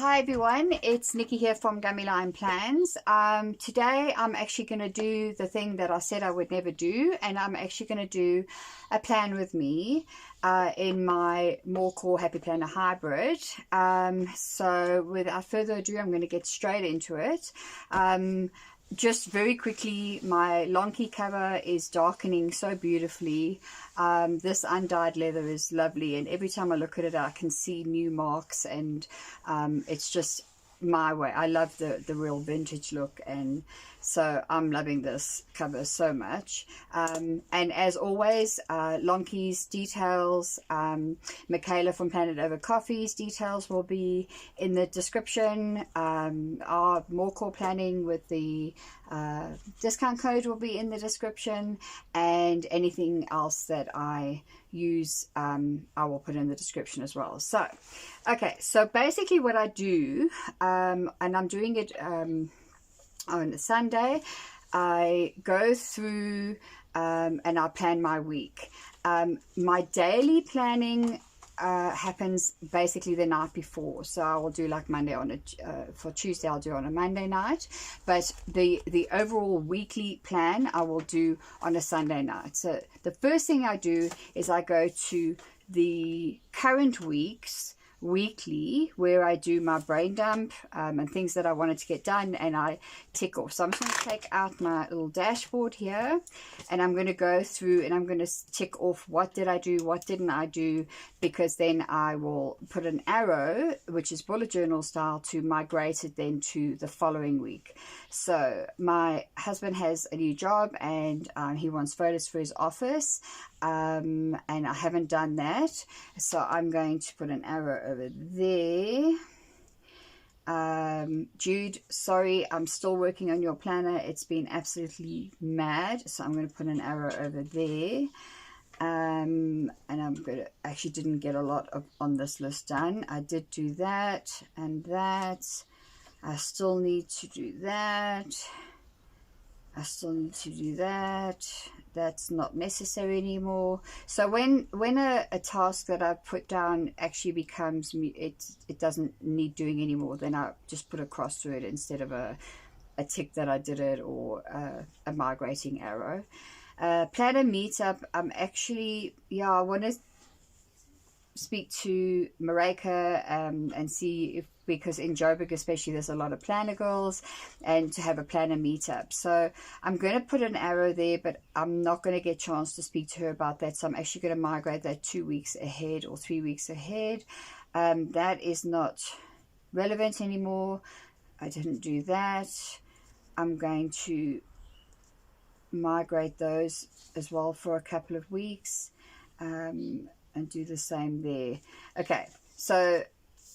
Hi everyone, it's Nikki here from Gummy Lion Plans. Today I'm actually going to do the thing that I said I would never do, and I'm actually going to do a plan with me in my More Core Happy Planner Hybrid. So without further ado, I'm going to get straight into it. Just very quickly, my Lonky cover is darkening so beautifully. This undyed leather is lovely, and every time I look at it I can see new marks, and it's just my way. I love the real vintage look, and so I'm loving this cover so much. And as always, Lonky's details, Michaela from Planet Over Coffee's details will be in the description. Our More Core Planning with the discount code will be in the description, and anything else that I use I will put in the description as well. So okay, so basically what I do, and I'm doing it on a Sunday, I go through and I plan my week. My daily planning happens basically the night before, so I will do like Monday on a for Tuesday I'll do on a Monday night, but the overall weekly plan I will do on a Sunday night. So the first thing I do is I go to the current week's weekly, where I do my brain dump and things that I wanted to get done, and I tick off. So I'm just going to take out my little dashboard here, and I'm going to go through and I'm going to tick off what did I do, what didn't I do, because then I will put an arrow, which is bullet journal style, to migrate it then to the following week. So my husband has a new job, and he wants photos for his office, and I haven't done that, so I'm going to put an arrow over there. Jude, sorry, I'm still working on your planner. It's been absolutely mad, so I'm going to put an arrow over there. And I'm going to, actually didn't get a lot on this list done. I did do that and that. I still need to do that. I still need to do that. That's not necessary anymore. So when a task that I put down actually becomes, it doesn't need doing anymore, then I just put a cross through it instead of a tick that I did it, or a migrating arrow. Planner meetup, actually, yeah, I want to speak to Mareka and see if, because in Joburg especially there's a lot of planner girls, and to have a planner meetup. So I'm going to put an arrow there, but I'm not going to get a chance to speak to her about that, so I'm actually going to migrate that 2 weeks ahead or 3 weeks ahead. That is not relevant anymore. I didn't do that. I'm going to migrate those as well for a couple of weeks, and do the same there. Okay, so,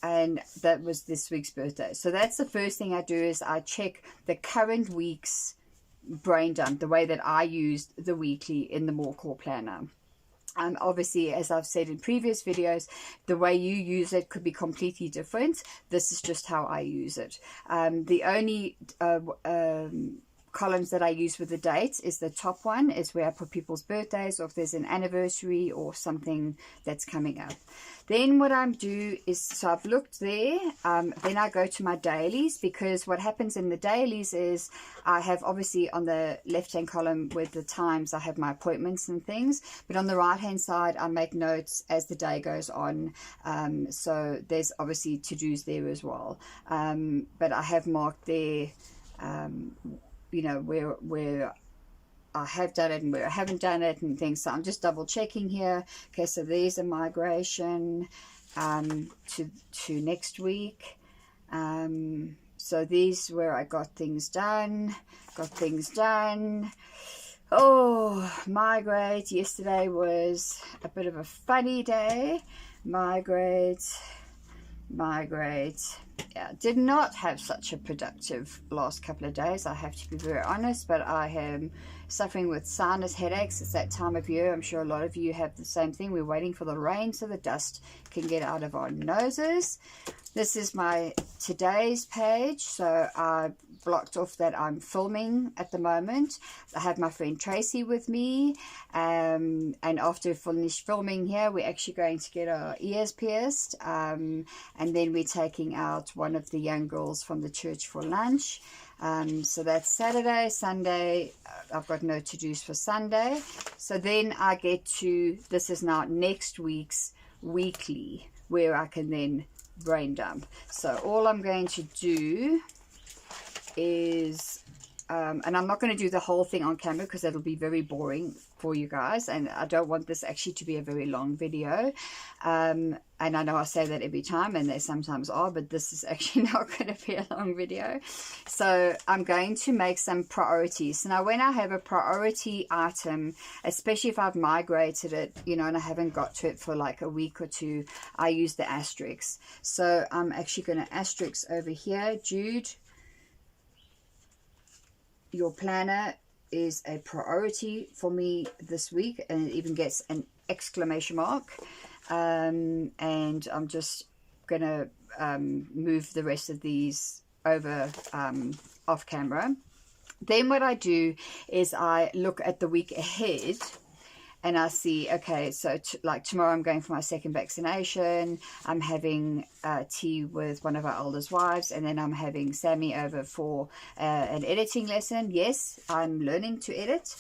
and that was this week's birthday. So that's the first thing I do, is I check the current week's brain dump, the way that I used the weekly in the More Core Planner. Obviously, as I've said in previous videos, the way you use it could be completely different. This is just how I use it. The only columns that I use with the dates is the top one, is where I put people's birthdays, or if there's an anniversary or something that's coming up. Then what I do is, so I've looked there, then I go to my dailies, because what happens in the dailies is I have, obviously on the left hand column with the times, I have my appointments and things, but on the right hand side I make notes as the day goes on. So there's obviously to-dos there as well, but I have marked there you know, where I have done it and where I haven't done it and things. So I'm just double checking here. Okay, so there's a migration to next week. So these where I got things done. Oh, migrate. Yesterday was a bit of a funny day. Migrate. Yeah, did not have such a productive last couple of days, I have to be very honest, but I am suffering with sinus headaches. It's that time of year. I'm sure a lot of you have the same thing. We're waiting for the rain so the dust can get out of our noses. This is my today's page, so I blocked off that I'm filming at the moment. I have my friend Tracy with me, and after finish filming here, we're actually going to get our ears pierced, and then we're taking out one of the young girls from the church for lunch. So that's Saturday. Sunday, I've got no to-dos for Sunday. So then I get to, this is now next week's weekly, where I can then brain dump. So all I'm going to do is, and I'm not going to do the whole thing on camera because that'll be very boring for you guys, and I don't want this actually to be a very long video, and I know I say that every time, and they sometimes are, but this is actually not going to be a long video. So I'm going to make some priorities. Now when I have a priority item, especially if I've migrated it, you know, and I haven't got to it for like a week or two, I use the asterisks. So I'm actually going to asterisk over here, Jude, your planner is a priority for me this week, and it even gets an exclamation mark. And I'm just gonna move the rest of these over off camera. Then what I do is I look at the week ahead, and I see, okay, so like tomorrow I'm going for my second vaccination. I'm having tea with one of our eldest wives, and then I'm having Sammy over for an editing lesson. Yes, I'm learning to edit.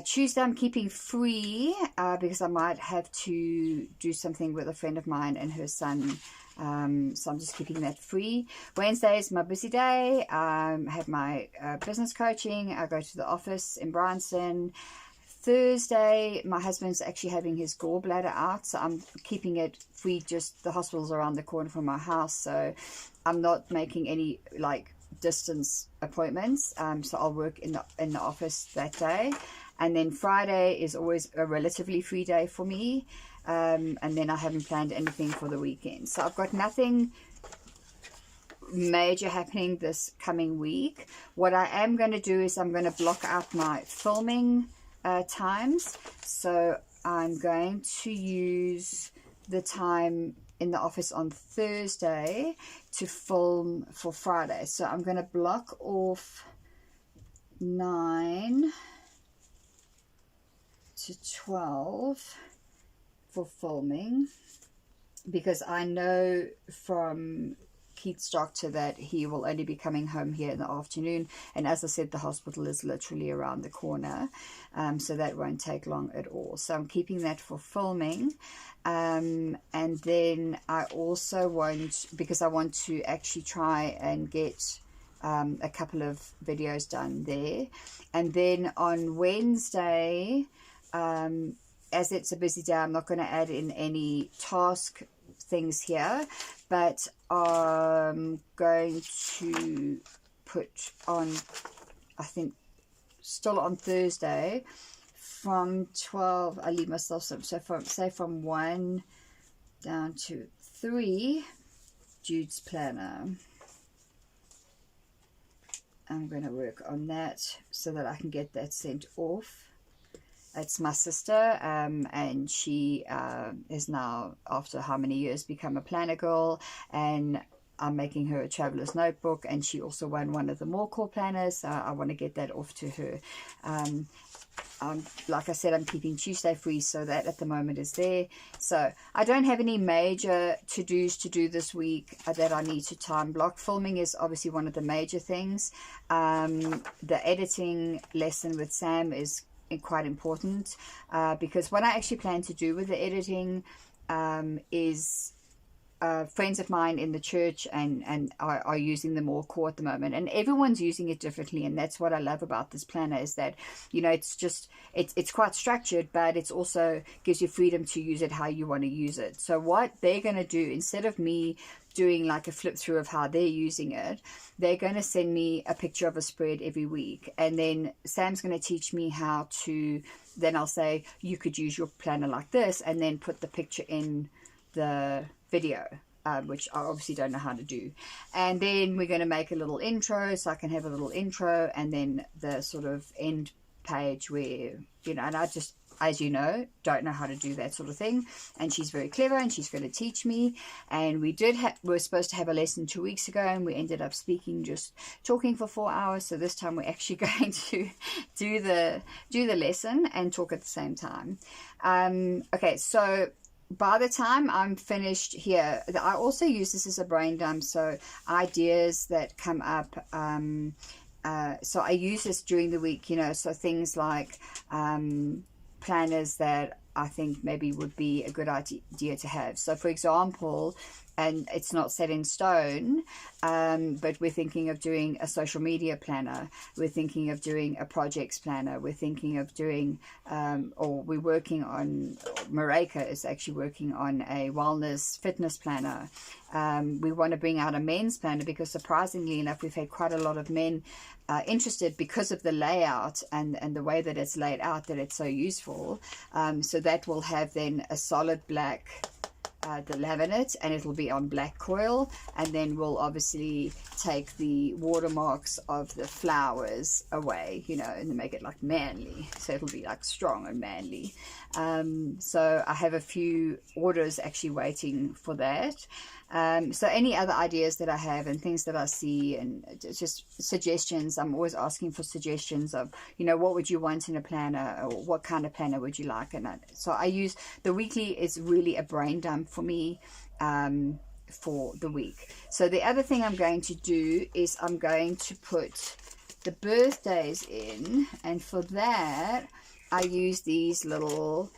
Tuesday I'm keeping free because I might have to do something with a friend of mine and her son. So I'm just keeping that free. Wednesday is my busy day. I have my business coaching. I go to the office in Bryanston. Thursday, my husband's actually having his gallbladder out, so I'm keeping it free. Just the hospital's around the corner from my house, so I'm not making any like distance appointments. So I'll work in the office that day. And then Friday is always a relatively free day for me. And then I haven't planned anything for the weekend. So I've got nothing major happening this coming week. What I am going to do is I'm going to block out my filming times. So I'm going to use the time in the office on Thursday to film for Friday. So I'm going to block off 9 to 12 for filming, because I know from Keith's doctor that he will only be coming home here in the afternoon, and as I said, the hospital is literally around the corner, so that won't take long at all. So I'm keeping that for filming, and then I also want, because I want to actually try and get a couple of videos done there. And then on Wednesday, as it's a busy day, I'm not going to add in any task things here, but I'm going to put on, I think still on Thursday from 12, I leave myself some, so from 1 down to 3, Jude's planner. I'm going to work on that so that I can get that sent off. It's my sister, and she is now, after how many years, become a planner girl, and I'm making her a traveler's notebook, and she also won one of the More Core planners, so I want to get that off to her. Like I said, I'm keeping Tuesday free, so that at the moment is there. So I don't have any major to-dos to do this week that I need to time block. Filming is obviously one of the major things. The editing lesson with Sam is quite important, because what I actually plan to do with the editing is friends of mine in the church and are using the More Core at the moment, and everyone's using it differently, and that's what I love about this planner, is that, you know, it's just it's quite structured, but it's also gives you freedom to use it how you want to use it. So what they're going to do, instead of me doing like a flip through of how they're using it, they're going to send me a picture of a spread every week, and then Sam's going to teach me how to, then I'll say, you could use your planner like this, and then put the picture in the video, which I obviously don't know how to do. And then we're going to make a little intro, so I can have a little intro, and then the sort of end page where, you know, and I just as you know, don't know how to do that sort of thing. And she's very clever, and she's going to teach me. And we were supposed to have a lesson 2 weeks ago, and we ended up talking for 4 hours. So this time we're actually going to do the lesson and talk at the same time. Okay, so by the time I'm finished here, I also use this as a brain dump, so ideas that come up, so I use this during the week, you know, so things like planners that I think maybe would be a good idea to have. So for example, and it's not set in stone, but we're thinking of doing a social media planner, we're thinking of doing a projects planner, we're thinking of doing, or we're working on, Mareka is actually working on a wellness fitness planner. We want to bring out a men's planner, because surprisingly enough, we've had quite a lot of men interested because of the layout and the way that it's laid out, that it's so useful. So that will have then a solid black the laminate, and it'll be on black coil, and then we'll obviously take the watermarks of the flowers away, you know, and make it like manly, so it'll be like strong and manly. So I have a few orders actually waiting for that. So any other ideas that I have and things that I see, and just suggestions, I'm always asking for suggestions of, you know, what would you want in a planner, or what kind of planner would you like? And so I use the weekly is really a brain dump for me for the week. So the other thing I'm going to do is I'm going to put the birthdays in, and for that I use these little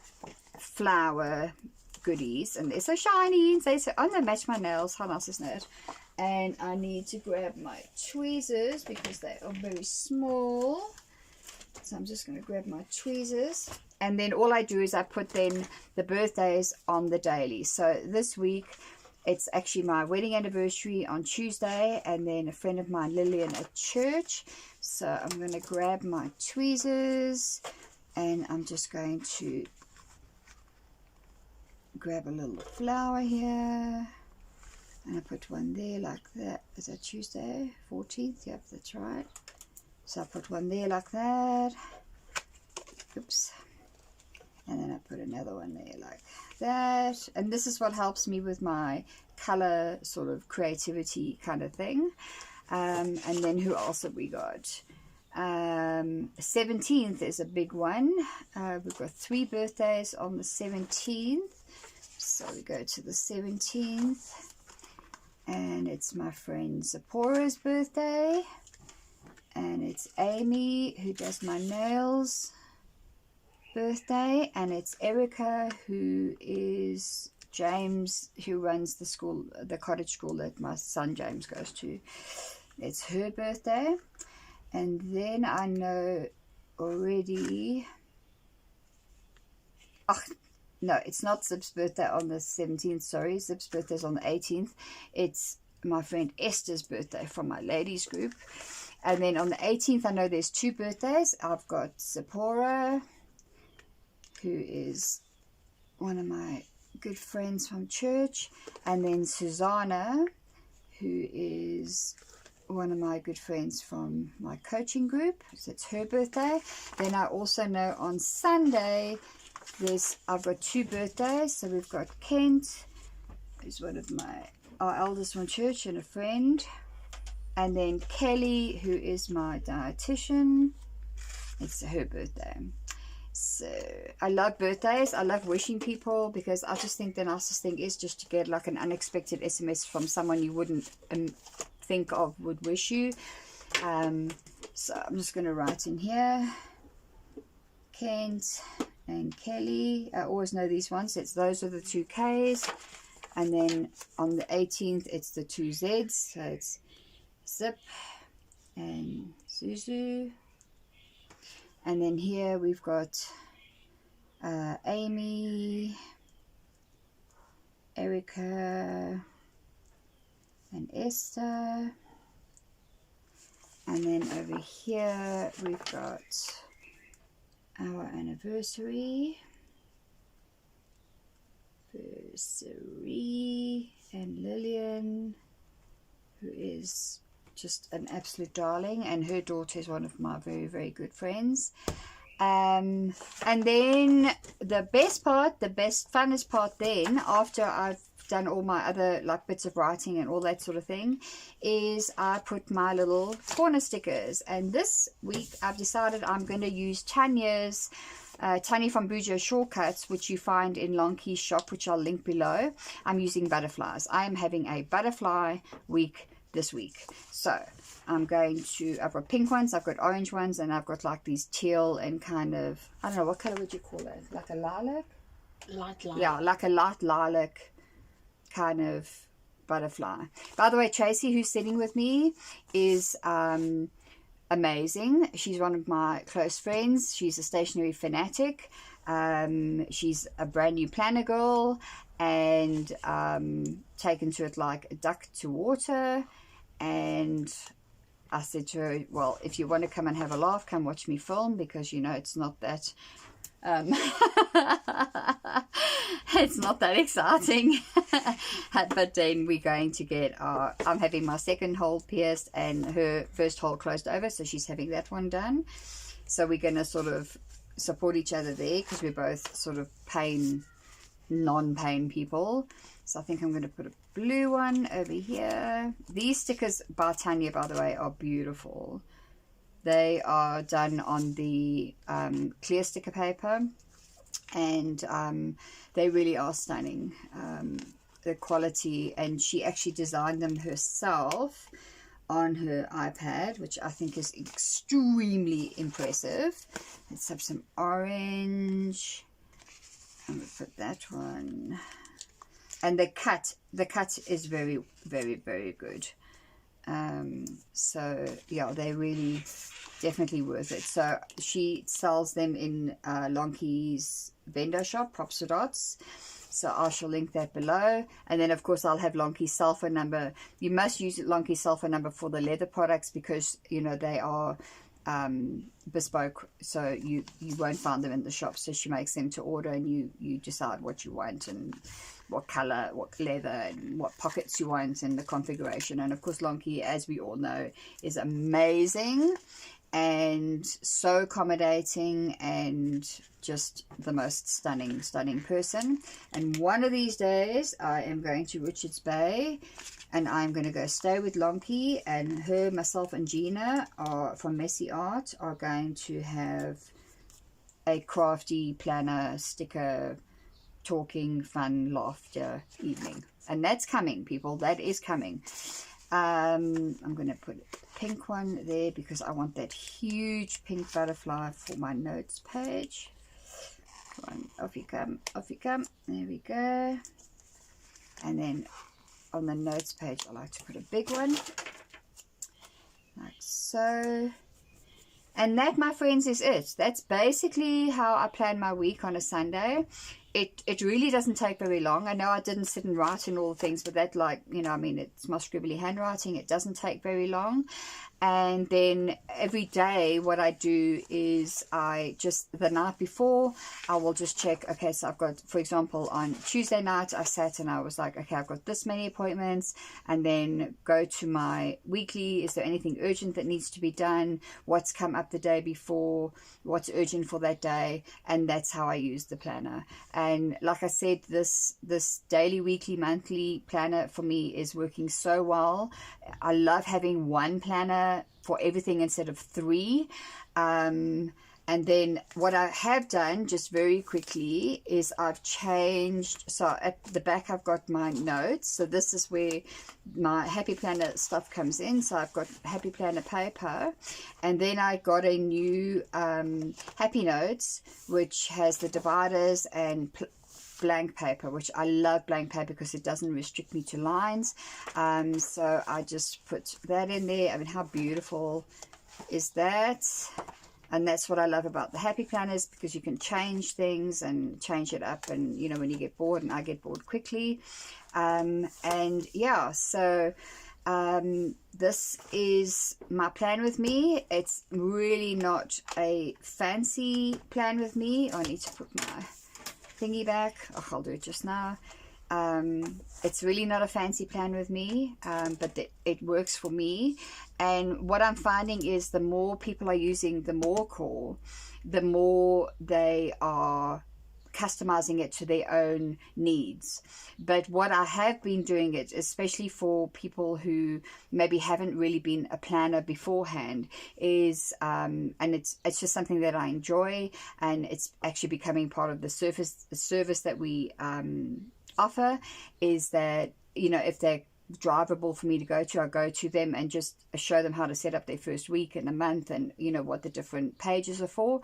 flower goodies, and they're so shiny, and they match my nails. How nice is that? And I need to grab my tweezers because they are very small, so I'm just going to grab my tweezers, and then all I do is I put then the birthdays on the daily. So this week it's actually my wedding anniversary on Tuesday, and then a friend of mine, Lillian, at church. So I'm going to grab my tweezers, and I'm just going to grab a little flower here, and I put one there like that. Is that Tuesday 14th? Yep, that's right. So I put one there like that. Oops. And then I put another one there like that. And this is what helps me with my color sort of creativity kind of thing. And then who else have we got? 17th is a big one. We've got 3 birthdays on the 17th. So we go to the 17th, and it's my friend Zipporah's birthday, and it's Amy, who does my nails, birthday, and it's Erica, who is James, who runs the school, the cottage school that my son James goes to. It's her birthday. And then I know already, no, it's not Zip's birthday on the 17th, sorry. Zip's birthday is on the 18th. It's my friend Esther's birthday from my ladies group. And then on the 18th, I know there's 2 birthdays. I've got Zipporah, who is one of my good friends from church. And then Susanna, who is one of my good friends from my coaching group. So it's her birthday. Then I also know on Sunday, I've got 2 birthdays. So we've got Kent, who's one of our elders from church and a friend, and then Kelly, who is my dietitian. It's her birthday. So I love birthdays. I love wishing people, because I just think the nicest thing is just to get like an unexpected SMS from someone you wouldn't think of would wish you. So I'm just going to write in here, Kent and Kelly. I always know these ones. Those are the 2 Ks. And then on the 18th, it's the 2 Zs. So it's Zip and Zuzu. And then here we've got Amy, Erica, and Esther. And then over here we've got our anniversary, and Lillian, who is just an absolute darling, and her daughter is one of my very, very good friends. And then the best part, funnest part then, after I've done all my other like bits of writing and all that sort of thing, is I put my little corner stickers. And this week I've decided I'm going to use Tanya's Tanya from Bujo Shortcuts, which you find in Lonkey's shop, which I'll link below. I'm using butterflies. I am having a butterfly week this week. So I'm going to, I've got pink ones, I've got orange ones, and I've got like these teal and kind of, I don't know, what color would you call it? Like a lilac? Light lilac. Yeah, like a light lilac kind of butterfly. By the way, Tracy, who's sitting with me, is amazing. She's one of my close friends. She's a stationery fanatic. She's a brand new planner girl, and taken to it like a duck to water. And I said to her, well, if you want to come and have a laugh, come watch me film, because you know it's not that it's not that exciting. But then we're going to get I'm having my second hole pierced and her first hole closed over, so she's having that one done. So we're going to sort of support each other there, because we're both sort of non-pain people. So I think I'm going to put a blue one over here. These stickers by Tanya, by the way, are beautiful. They are done on the clear sticker paper, and they really are stunning, the quality. And she actually designed them herself on her iPad, which I think is extremely impressive. Let's have some orange. I'm going to put that one. And the cut is very, very, very good. So yeah, they're really definitely worth it. So she sells them in Lonkey's vendor shop, Props for Dots. So I shall link that below. And then of course I'll have Lonkey's cell phone number. You must use Lonkey's cell phone number for the leather products, because you know they are bespoke, so you won't find them in the shop. So she makes them to order, and you decide what you want and what color, what leather, and what pockets you want, and the configuration. And of course Lonkey, as we all know, is amazing and so accommodating and just the most stunning person. And one of these days I am going to Richards Bay, and I'm going to go stay with Lonkey, and her, myself, and Gina are from Messy Art are going to have a crafty planner, sticker, talking, fun, laughter evening. And that's coming, people. That is coming. I'm going to put a pink one there, because I want that huge pink butterfly for my notes page. Come on, off you come, off you come. There we go. And then on the notes page, I like to put a big one, like so. And that, my friends, is it. That's basically how I plan my week on a Sunday. It really doesn't take very long. I know I didn't sit and write and all the things, but that, like, you know, I mean, it's my scribbly handwriting. It doesn't take very long. And then every day what I do is I just, the night before, I will just check, okay, so I've got, for example, on Tuesday night, I sat and I was like, okay, I've got this many appointments, and then go to my weekly, is there anything urgent that needs to be done, what's come up the day before, what's urgent for that day, and that's how I use the planner. And like I said, this daily, weekly, monthly planner for me is working so well. I love having one planner for everything instead of 3. And then what I have done, just very quickly, is I've changed. So at the back I've got my notes. So this is where my Happy Planner stuff comes in. So I've got Happy Planner paper, and then I got a new Happy Notes, which has the dividers and blank paper, which I love blank paper because it doesn't restrict me to lines. So I just put that in there. I mean, how beautiful is that? And that's what I love about the Happy Planners, because you can change things and change it up, and you know, when you get bored, and I get bored quickly. And yeah, so this is my plan with me. It's really not a fancy plan with me. I need to put my thingy back. Oh, I'll do it just now. It's really not a fancy plan with me, but it works for me. And what I'm finding is the more people are using the More Core, the more they are customizing it to their own needs. But what I have been doing it, especially for people who maybe haven't really been a planner beforehand, is and it's just something that I enjoy, and it's actually becoming part of the service that we offer, is that, you know, if they're drivable for me to go to, I go to them and just show them how to set up their first week and a month, and you know what the different pages are for.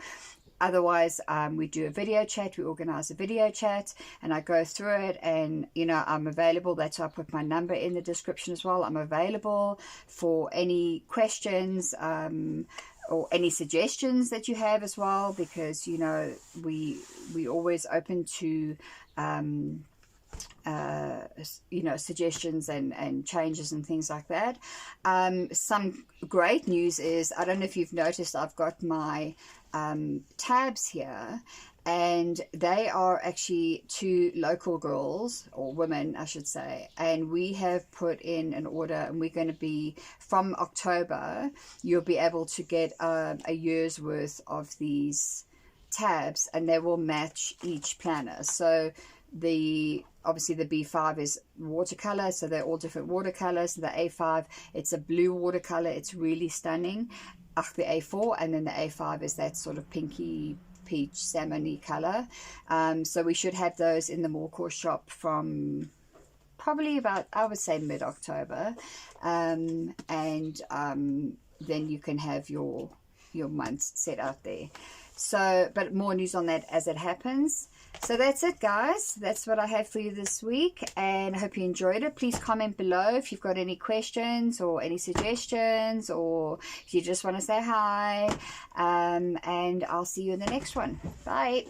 Otherwise, we do a video chat. We organize a video chat, and I go through it, and you know, I'm available. That's why I put my number in the description as well. I'm available for any questions or any suggestions that you have as well, because you know, we always open to you know, suggestions and changes and things like that. Some great news is, I don't know if you've noticed, I've got my tabs here, and they are actually 2 local girls, or women I should say, and we have put in an order, and we're going to be, from October you'll be able to get a year's worth of these tabs, and they will match each planner. So obviously the B5 is watercolor, so they're all different watercolors. The A5, it's a blue watercolor, it's really stunning. The A4, and then the A5 is that sort of pinky peach salmon-y color. So we should have those in the More Core shop from probably about, I would say, mid-October, and then you can have your months set out there. So, but more news on that as it happens. So that's it, guys. That's what I have for you this week, and I hope you enjoyed it. Please comment below if you've got any questions or any suggestions, or if you just want to say hi, and I'll see you in the next one. Bye.